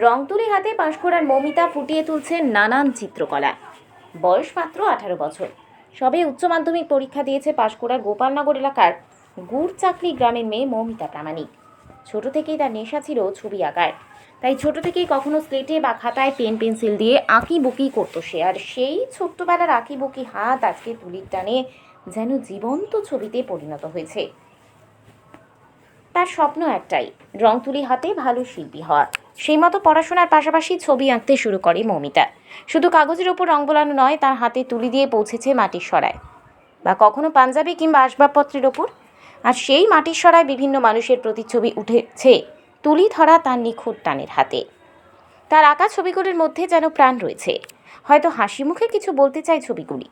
রং তুলি হাতে পাঁশকুড়ার মৌমিতা ফুটিয়ে তুলছেন নানান চিত্রকলা। বয়স মাত্র 18 বছর। সবে উচ্চ মাধ্যমিক পরীক্ষা দিয়েছে পাঁশকুড়ার গোপালনগর এলাকার গুড়চাকলি গ্রামের মেয়ে মৌমিতা প্রামাণিক। ছোট থেকেই তার নেশা ছিল ছবি আঁকার। তাই ছোট থেকেই কখনো স্লেটে বা খাতায় পেন পেন্সিল দিয়ে আঁকি বুকি করতো সে। আর সেই ছোট্টবেলার আঁকি বুকি হাত আজকে তুলির টানে যেন জীবন্ত ছবিতে পরিণত হয়েছে। তার স্বপ্ন একটাই, রং তুলি হাতে ভালো শিল্পী হওয়া। সেই মতো পড়াশোনার পাশাপাশি ছবি আঁকতে শুরু করে মৌমিতা। শুধু কাগজের ওপর রং বোলানো নয়, তার হাতে তুলি দিয়ে পৌঁছেছে মাটির সরায় বা কখনো পাঞ্জাবি কিংবা আসবাবপত্রের ওপর। আর সেই মাটির সরায় বিভিন্ন মানুষের প্রতিচ্ছবি উঠেছে তুলি ধরা তার নিখুঁত টানের হাতে। তার আঁকা ছবিগুলির মধ্যে যেন প্রাণ রয়েছে। হয়তো হাসি মুখে কিছু বলতে চায় ছবিগুলি,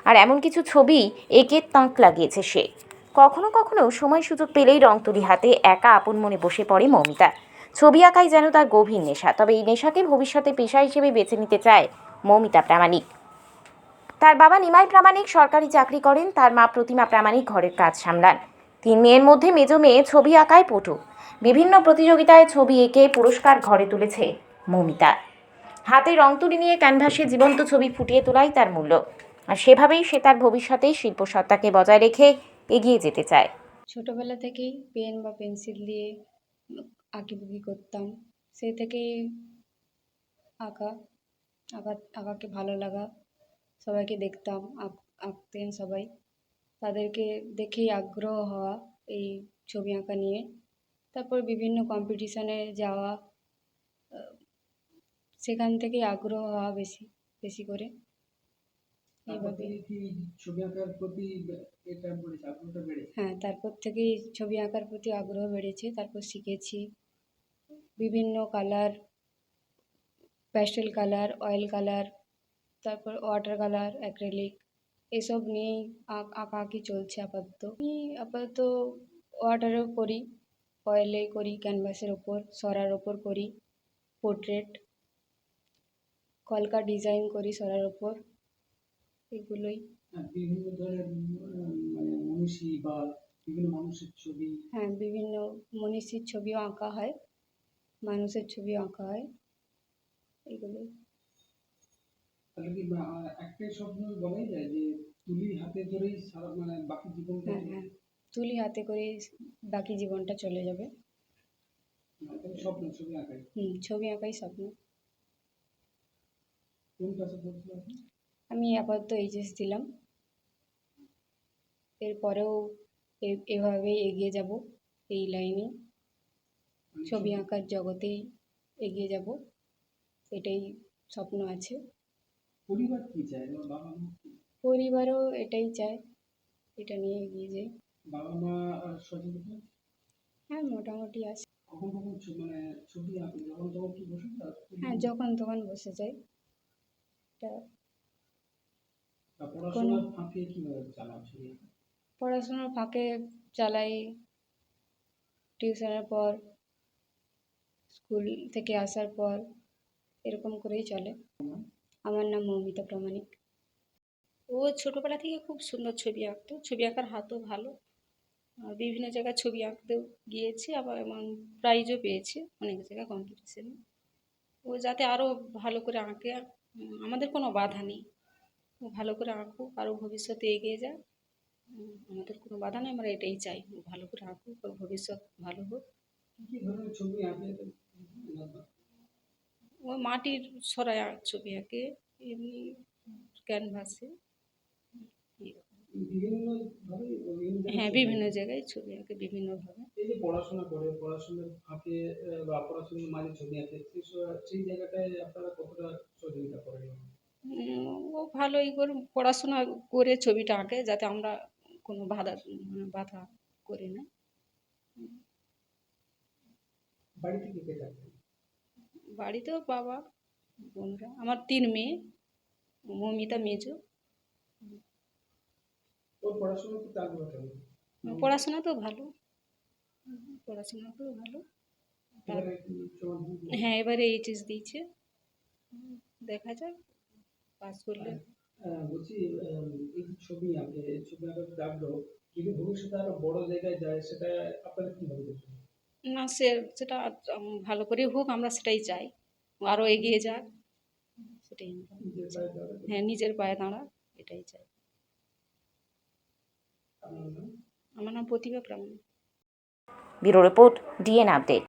আর এমন কিছু ছবি এঁকে তাক লাগিয়েছে সে। কখনো কখনো সময় সুযোগ পেলেই রং তুলি হাতে একা আপন মনে বসে পড়ে মৌমিতা। ছবি আঁকাই যেন তার গভীর নেশা। তবে এই নেশাকে ভবিষ্যতে পেশা হিসেবে বেছে নিতে চায় মৌমিতা প্রামাণিক। তার বাবা নিমাই প্রামাণিক সরকারি চাকরি করেন, তার মা প্রতিমা প্রামাণিক ঘরের কাজ সামলান। 3 মেয়ের মধ্যে মেজ মেয়ে ছবি আঁকায় পটু। বিভিন্ন প্রতিযোগিতায় ছবি এঁকে পুরস্কার ঘরে তুলেছে মৌমিতা। হাতে রং তুলি নিয়ে ক্যানভাসে জীবন্ত ছবি ফুটিয়ে তোলাই তার মূল্য। আর সেভাবেই সে তার ভবিষ্যতে শিল্পসত্তাকে বজায় রেখে এগিয়ে যেতে চায়। ছোটোবেলা থেকেই পেন বা পেন্সিল দিয়ে আঁকিবুকি করতাম। সেই থেকেই আঁকা আঁকা আঁকাকে ভালো লাগা। সবাইকে দেখতাম আঁকতেন সবাই, তাদেরকে দেখেই আগ্রহ হওয়া এই ছবি আঁকা নিয়ে। তারপর বিভিন্ন কম্পিটিশানে যাওয়া, সেখান থেকেই আগ্রহ হওয়া বেশি বেশি করে। হ্যাঁ, তারপর থেকেই ছবি আঁকার প্রতি আগ্রহ বেড়েছে। তারপর শিখেছি বিভিন্ন colour, pastel colour, oil colour, তারপর ওয়াটার কালার, অ্যাক্রিলিক, এসব নিয়েই আঁকাআঁকি চলছে আপাতত। আমি আপাতত ওয়াটারেও করি, অয়েলে করি, ক্যানভাসের ওপর, সরার ওপর করি, পোর্ট্রেট, কলকা ডিজাইন করি সরার ওপর, এগুলোই। বিভিন্ন ধরনের মনীষী বা বিভিন্ন মানুষের ছবি। হ্যাঁ, বিভিন্ন মনীষীর ছবিও আঁকা হয়, মানুষের ছবিও আঁকা হয়, এগুলোই। তাহলে কি একটাই স্বপ্ন বলাই যায় যে তুলি হাতে ধরেই সারা বাকি জীবনটা? হ্যাঁ, তুলি হাতে করেই বাকি জীবনটা চলে যাবে। স্বপ্ন ছবি আঁকাই। ছবি আঁকাই স্বপ্ন। কোন ক্লাসে পড়ছো আপনি? আমি আপাতত এইচএস দিলাম। এরপরেও এভাবেই এগিয়ে যাব এই লাইনে, ছবি আঁকার জগতেই এগিয়ে যাব, এটাই স্বপ্ন আছে। পরিবার কি চায়? বাবা মা? পরিবারও এটাই চায়, এটা নিয়ে এগিয়ে যাই। বাবা মা সহযোগিতা? হ্যাঁ, মোটামুটি আছে। কখন কখন ছবি আঁকো? যখন তখন কি বসে যাও? হ্যাঁ, যখন তখন বসে যাই। এটা পড়াশোনার ফাঁকে কিভাবে চালাও ছবি আঁকা? পড়াশোনার ফাঁকে চালাই, টিউশনের পর, স্কুল থেকে আসার পর, এরকম করেই চলে। আমার নাম মৌমিতা প্রামাণিক। ও ছোটোবেলা থেকে খুব সুন্দর ছবি আঁকতো, ছবি আঁকার হাতও ভালো। বিভিন্ন জায়গায় ছবি আঁকতেও গিয়েছে, আবার এবং প্রাইজও পেয়েছে অনেক জায়গায় কম্পিটিশানে। ও যাতে আরও ভালো করে আঁকে, আমাদের কোনো বাধা নেই। ও ভালো করে আঁকুক, আরও ভবিষ্যতে এগিয়ে যাক, আমাদের কোনো বাধা নেই। আমরা এটাই চাই, ও ভালো করে আঁকুক, ওর ভবিষ্যৎ ভালো হোক। কী ধরনের ছবি আঁকে? ও মাটির সরায় ছবি আঁকে, এমনি ক্যানভাসে। হ্যাঁ, বিভিন্ন জায়গায় ছবি আঁকে বিভিন্নভাবে। এই যে পড়াশোনা করে, পড়াশোনার ফাঁকে বা পড়াশোনার মাঝে ছবি আঁকে, সেই জায়গাটায় আপনারা কতটা সহযোগিতা করেন? ও ভালোই করে পড়াশোনা করে ছবিটা আঁকে, যাতে আমরা কোনো বাধা করি না। বাড়িতে কে কে থাকেন? বাড়িতেও বাবা, বোনরা, আমার 3 মেয়ে, মৌমিতা মেজো। ওর পড়াশোনা করতে আগ্রহ কেমন? পড়াশোনাতেও ভালো, পড়াশোনাতেও ভালো। হ্যাঁ, এবারে এইচএস দিয়েছে, দেখা যাক পাস করলে। বলছি, এই যে ছবি আঁকে, ছবি আঁকার যে আগ্রহ, যদি ভবিষ্যতে আরো বড় জায়গায় যায়, সেটা আপনারা কিভাবে দেখছেন? না, সেটা ভালো করে হোক, আমরা সেটাই চাই। আরও এগিয়ে যাক, সেটাই আমি চাই। হ্যাঁ, নিজের পায়ে দাঁড়া, এটাই চাই। আমার নাম Pratibha Pramanik. Bureau report, DN update.